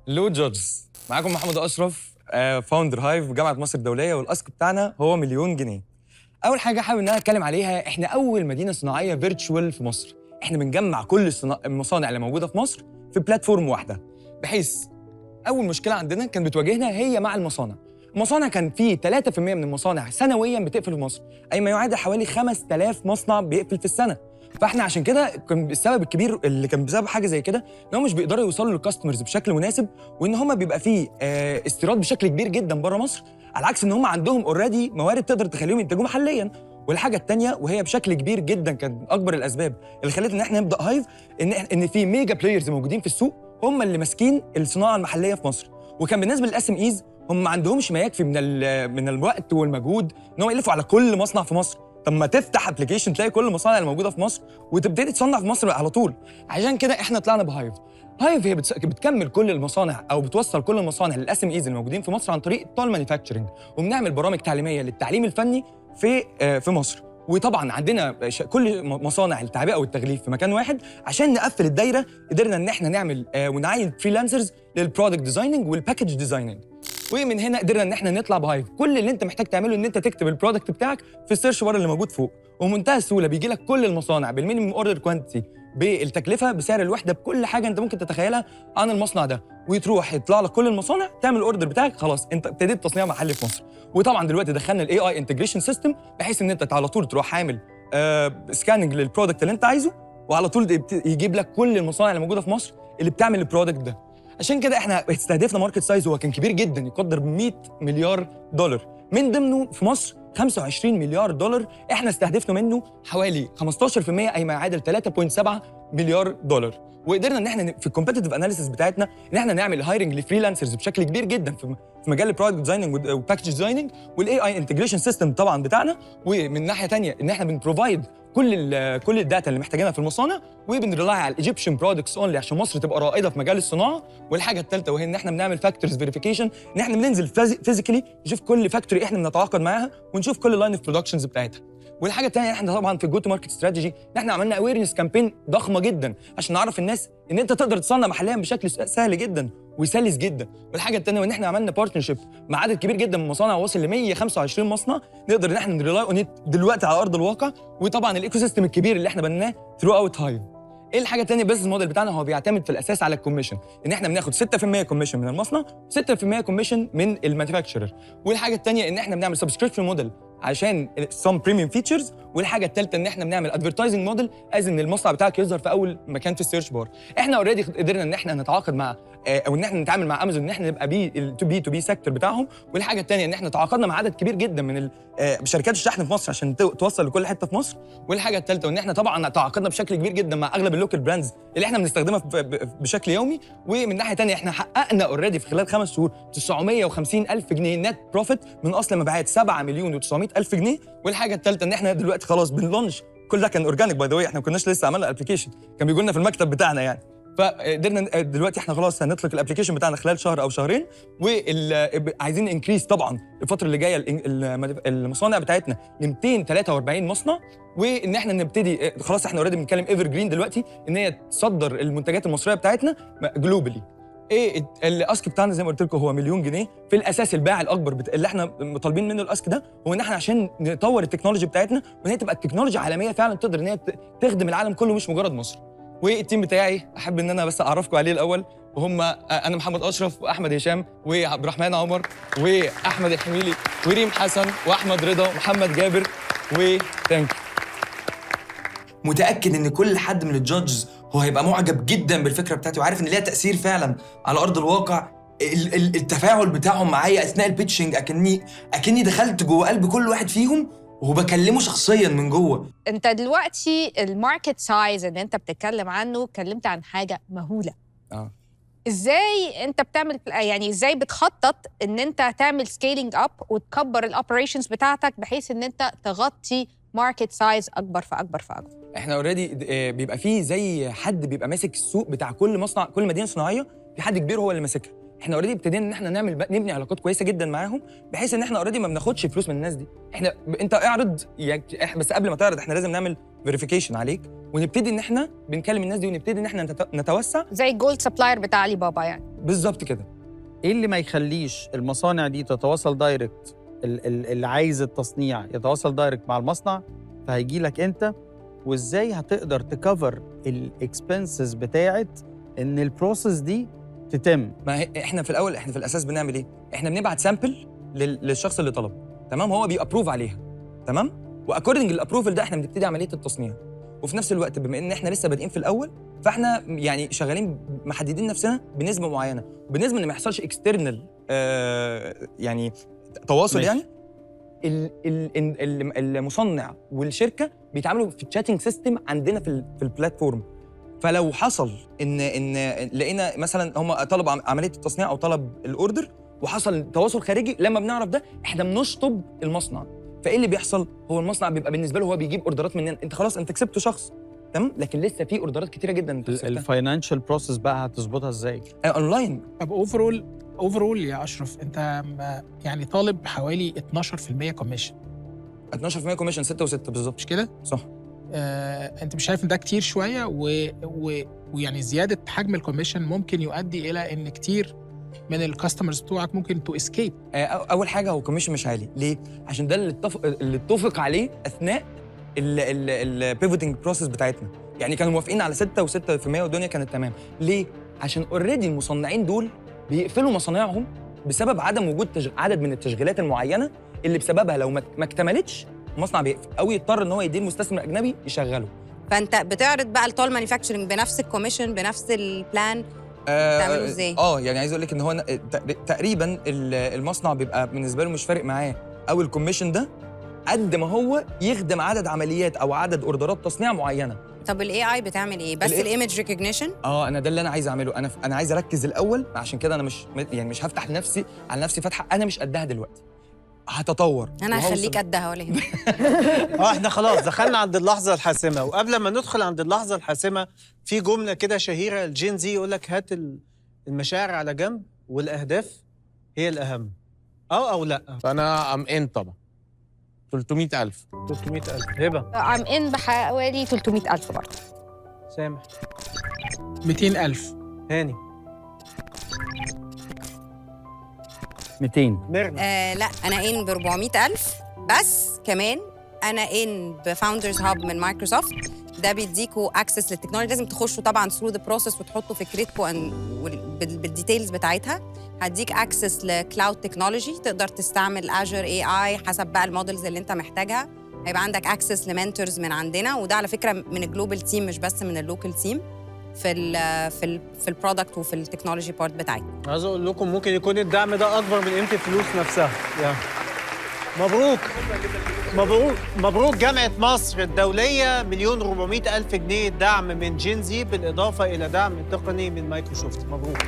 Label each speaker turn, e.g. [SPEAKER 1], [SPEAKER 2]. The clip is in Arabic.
[SPEAKER 1] لو جادجز معاكم محمد اشرف، فاوندر هايف جامعه مصر الدوليه، والاسك بتاعنا هو مليون جنيه. اول حاجه حابب ان انا اتكلم عليها، احنا اول مدينه صناعيه فيرتشوال في مصر. احنا بنجمع كل المصانع اللي موجوده في مصر في بلاتفورم واحده، بحيث اول مشكله عندنا كانت بتواجهنا هي مع المصانع. المصانع كان في 3% من المصانع سنويا بتقفل في مصر، اي ما يعادل حوالي 5000 مصنع بيقفل في السنه. فاحنا عشان كده كان السبب الكبير اللي كان بسبب حاجه زي كده ان هم مش بيقدروا يوصلوا للكاستمرز بشكل مناسب، وان هم بيبقى فيه استيراد بشكل كبير جدا بره مصر، على عكس ان هم عندهم اوريدي موارد تقدر تخليهم ينتجوا محليا. والحاجه الثانيه وهي بشكل كبير جدا كانت من اكبر الاسباب اللي خلت ان احنا نبدا هايف، ان في ميجا بلايرز موجودين في السوق هم اللي ماسكين الصناعه المحليه في مصر. وكان بالنسبه للاس ام ايز هم ما عندهمش ما يكفي من الوقت والمجهود ان هم يلفوا على كل مصنع في مصر. طب ما تفتح ابلكيشن تلاقي كل المصانع اللي موجوده في مصر وتبتدي تصنع في مصر على طول. عشان كده احنا طلعنا بهايف. هايف هي بتكمل كل المصانع او بتوصل كل المصانع للاس ام ايز الموجودين في مصر عن طريق تول مانيفاكتشرنج، وبنعمل برامج تعليميه للتعليم الفني في مصر. وطبعا عندنا كل مصانع التعبئه والتغليف في مكان واحد. عشان نقفل الدايره قدرنا ان احنا نعمل ونعين فريلانسرز للبرودكت ديزايننج والباكج ديزايننج. ومن هنا قدرنا ان احنا نطلع بهايف. كل اللي انت محتاج تعمله ان انت تكتب البرودكت بتاعك في السيرش بار اللي موجود فوق، ومنتهى السهوله بيجي لك كل المصانع بالمينيمم اوردر كوانتيتي، بالتكلفه، بسعر الوحده، بكل حاجه انت ممكن تتخيلها عن المصنع ده. وتروح يطلع لك كل المصانع، تعمل الاوردر بتاعك، خلاص انت ابتديت تصنيع محلي في مصر. وطبعا دلوقتي دخلنا الاي اي انتجريشن سيستم، بحيث ان انت على طول تروح عامل سكاننج للبرودكت اللي انت عايزه، وعلى طول يجيب لك كل المصانع اللي موجوده في مصر اللي بتعمل البرودكت ده. عشان كده احنا استهدفنا ماركت سايز هو كان كبير جدا، يقدر ب 100 مليار دولار، من ضمنه في مصر 25 مليار دولار احنا استهدفنا منه حوالي 15%، اي ما يعادل 3.7 مليار دولار. وقدرنا ان احنا في الكومبيتيتيف اناليسيس بتاعتنا ان احنا نعمل هايرنج لفريلانسرز بشكل كبير جدا في مجال البرودكت ديزايننج وباكج ديزايننج والاي اي انتجريشن سيستم طبعا بتاعنا. ومن ناحيه ثانيه ان احنا بنبروفايد كل الداتا اللي محتاجينها في المصانع، وبنريلاي على الايجيبشن برودكتس اونلي عشان مصر تبقى رائده في مجال الصناعه. والحاجه الثالثه وهي ان احنا بنعمل فاكتورز فيريفيكيشن، ان احنا بننزل فيزيكالي نشوف كل فاكتوري احنا بنتعاقد معاها، ونشوف كل لاين اوف برودكشنز بتاعتها. والحاجه الثانيه احنا طبعا في الجو تو ماركت استراتيجي ان احنا عملنا اويرنس كامبين ضخمه جدا عشان نعرف الناس ان انت تقدر تصنع محليا بشكل سهل جدا وسلس جدا. والحاجه الثانيه وان احنا عملنا بارتنرشيب مع عدد كبير جدا من المصانع، واصل ل 125 مصنع نقدر ان احنا نريلاي اون دلوقتي على ارض الواقع. وطبعا الايكو سيستم الكبير اللي احنا بنيناه ثرو اوت هايف. ايه الحاجه الثانيه؟ البيزنس موديل بتاعنا هو بيعتمد في الاساس على الكوميشن، ان احنا بناخد 6% كوميشن من المصنع، 6% كوميشن من المانيفاكتشرر. والحاجه الثانيه ان احنا بنعمل سبسكريبشن موديل عشان سم بريميوم فيتشرز. والحاجه الثالثه ان احنا بنعمل ادفرتايزنج موديل از ان المصنع بتاعك يظهر في اول مكان في السيرش بار. احنا اوريدي قدرنا ان احنا نتعاقد مع او ان احنا نتعامل مع امازون ان احنا نبقى تو بي سيكتور بتاعهم. والحاجه الثانيه ان احنا تعاقدنا مع عدد كبير جدا من شركات الشحن في مصر عشان توصل لكل حته في مصر. والحاجه الثالثه وان احنا طبعا تعاقدنا بشكل كبير جدا مع اغلب اللوكال براندز اللي احنا بنستخدمها بشكل يومي. ومن ناحيه ثانيه احنا حققنا اوريدي في خلال 5 شهور 950 الف جنيه نت بروفيت من اصل مبيعات 7 مليون و900 الف جنيه. والحاجه الثالثه ان احنا دلوقتي خلاص بنلونش، كل ده كان اورجانيك باي ذا واي، احنا ما كناش لسه عملنا الابلكيشن، كان بيجوا لنا في المكتب بتاعنا يعني. فقدرنا دلوقتي احنا خلاص هنطلق الابلكيشن بتاعنا خلال شهر او شهرين. وعايزين انكريس طبعا الفتره اللي جايه المصانع بتاعتنا ل 243 مصنع. وان احنا نبتدي خلاص احنا اوريدي بنتكلم ايفر جرين دلوقتي ان هي تصدر المنتجات المصريه بتاعتنا جلوبالي. ايه الاسك بتاعنا زي ما قلت لكم هو مليون جنيه. في الاساس الباع الاكبر اللي احنا طالبين منه الاسك ده هو ان احنا عشان نطور التكنولوجي بتاعتنا وان هي تبقى التكنولوجيا عالميه فعلا تقدر ان هي تخدم العالم كله مش مجرد مصر. والتيم بتاعي احب ان انا بس اعرفكم عليه الاول، وهم انا محمد اشرف واحمد هشام وعبد الرحمن عمر واحمد الحميلي وريم حسن واحمد رضا ومحمد جابر وثانك.
[SPEAKER 2] متاكد ان كل حد من الجادجز هو هيبقى معجب جدا بالفكره بتاعتي وعارف ان ليها تاثير فعلا على ارض الواقع. التفاعل بتاعهم معايا اثناء البيتشنج اكني دخلت جوه قلب كل واحد فيهم وبكلمه شخصيا من جوه.
[SPEAKER 3] انت دلوقتي الماركت سايز اللي انت بتتكلم عنه اتكلمت عن حاجه مهوله. ازاي انت بتعمل يعني ازاي بتخطط ان انت تعمل سكيلينج اب وتكبر الاوبريشنز بتاعتك بحيث ان انت تغطي ماركت سايز اكبر فاكبر فاكبر؟
[SPEAKER 1] احنا اوريدي بيبقى فيه زي حد بيبقى ماسك السوق بتاع كل مصنع، كل مدينه صناعيه في حد كبير هو اللي ماسكها. احنا اوريدي ابتدينا ان احنا نبني علاقات كويسه جدا معاهم، بحيث ان احنا اوريدي ما بناخدش فلوس من الناس دي. انت اعرض بس قبل ما تعرض احنا لازم نعمل فيريفيكيشن عليك، ونبتدي ان احنا بنكلم الناس دي، ونبتدي ان احنا نتوسع
[SPEAKER 3] زي الجولد سبلاير بتاع علي بابا يعني.
[SPEAKER 1] بالظبط كده.
[SPEAKER 4] ايه اللي ما يخليش المصانع دي تتواصل دايركت، اللي عايز التصنيع يتواصل دايركت مع المصنع فهيجي لك انت؟ وازاي هتقدر تكفر الاكسبنسز بتاعت ان البروسيس دي تتم؟
[SPEAKER 1] ما احنا في الاول، احنا في الاساس بنعمل ايه؟ احنا بنبعت سامبل للشخص اللي طلب، تمام؟ هو بيابروف عليها، تمام؟ واكوردنج للابروفل ده احنا بنبتدي عمليه التصنيع. وفي نفس الوقت بما ان احنا لسه بادئين في الاول، فاحنا يعني شغالين محددين نفسنا بنسبه معينه، وبالنسبه ان ما يحصلش اكسترنال يعني تواصل
[SPEAKER 4] ماشي.
[SPEAKER 1] يعني المصنع والشركه بيتعاملوا في الشاتنج سيستم عندنا في البلاتفورم. فلو حصل ان لقينا مثلا هم طلب عمليه التصنيع او طلب الاوردر وحصل تواصل خارجي، لما بنعرف ده احنا بنشطب المصنع. فايه اللي بيحصل؟ هو المصنع بيبقى بالنسبه له هو بيجيب اوردرات مننا، انت خلاص انت كسبت شخص، تمام؟ لكن لسه في اوردرات كتيره جدا انت كسبتها.
[SPEAKER 4] الفاينانشال بروسيس بقى هتظبطها ازاي؟
[SPEAKER 1] اونلاين.
[SPEAKER 5] طب اوفرول يا اشرف، انت يعني طالب حوالي 12% كوميشن،
[SPEAKER 1] 12% كوميشن، 6 و6 بالظبط.
[SPEAKER 5] مش كده؟
[SPEAKER 1] صح.
[SPEAKER 5] انت مش شايف ان ده كتير شويه؟ ويعني زياده حجم الكوميشن ممكن يؤدي الى ان كتير من الكاستمرز بتوعك ممكن تو اسكيب.
[SPEAKER 1] اول حاجه هو كوميشن مش عالي، ليه؟ عشان ده اللي اتفق عليه اثناء البيفوتنج بروسيس بتاعتنا. يعني كانوا موافقين على 6 و6% والدنيا كانت تمام. ليه؟ عشان اوريدي المصنعين دول بيقفلوا مصانعهم بسبب عدم وجود عدد من التشغيلات المعينه اللي بسببها لو ما اكتملتش المصنع بيقفل، او يضطر ان هو يديه المستثمر اجنبي يشغله.
[SPEAKER 6] فانت بتعرض بقى التول مانيفاكتشرنج بنفس الكوميشن بنفس البلان؟ بتعمله ازاي؟
[SPEAKER 1] يعني عايز اقول لك ان هو تقريبا المصنع بيبقى بالنسبه له مش فارق معاه او الكوميشن ده قد ما هو يخدم عدد عمليات او عدد اوردرات تصنيع معينه.
[SPEAKER 6] طب الاي اي بتعمل ايه؟ بس الايمج ريكوجنيشن؟
[SPEAKER 1] انا ده اللي انا عايز اعمله. انا عايز اركز الاول، عشان كده انا مش هفتح لنفسي على نفسي فتحه انا مش قدها دلوقتي. هتطور
[SPEAKER 6] انا هخليك قدها ولا يهمك.
[SPEAKER 7] احنا خلاص دخلنا عند اللحظه الحاسمه، وقبل ما ندخل عند اللحظه الحاسمه في جمله كده شهيره الجين زي يقول لك هات المشاعر على جنب والاهداف هي الاهم. او لا؟
[SPEAKER 8] فانا ام طبعا 300,000.
[SPEAKER 7] 300,000. هبه
[SPEAKER 3] عم ان بحوالي 300,000 برضه.
[SPEAKER 7] سامح
[SPEAKER 5] 200,000.
[SPEAKER 7] هاني
[SPEAKER 4] 200.
[SPEAKER 7] ميرنا
[SPEAKER 6] لا انا ان ب 400,000 بس كمان انا ان بفاوندرز هاب من مايكروسوفت. ده بيديكوا اكسس للتكنولوجي، لازم تخشوا طبعا ثرو ذا بروسيس وتحطوا فكرتكم بالديتيلز بتاعتها. هديك اكسس لكلاود تكنولوجي، تقدر تستعمل اجر اي اي حسب بقى المودلز اللي انت محتاجها. هيبقى عندك اكسس لمنتورز من عندنا، وده على فكره من الجلوبال تيم مش بس من اللوكال تيم في البرودكت وفي التكنولوجي بارت بتاعتنا.
[SPEAKER 7] عايز اقول لكم ممكن يكون الدعم ده اكبر من قيمه الفلوس نفسها. يعني مبروك مبروك مبروك جامعه مصر الدوليه، 1,400,000 جنيه دعم من جين زي بالاضافه الى دعم تقني من مايكروسوفت. مبروك.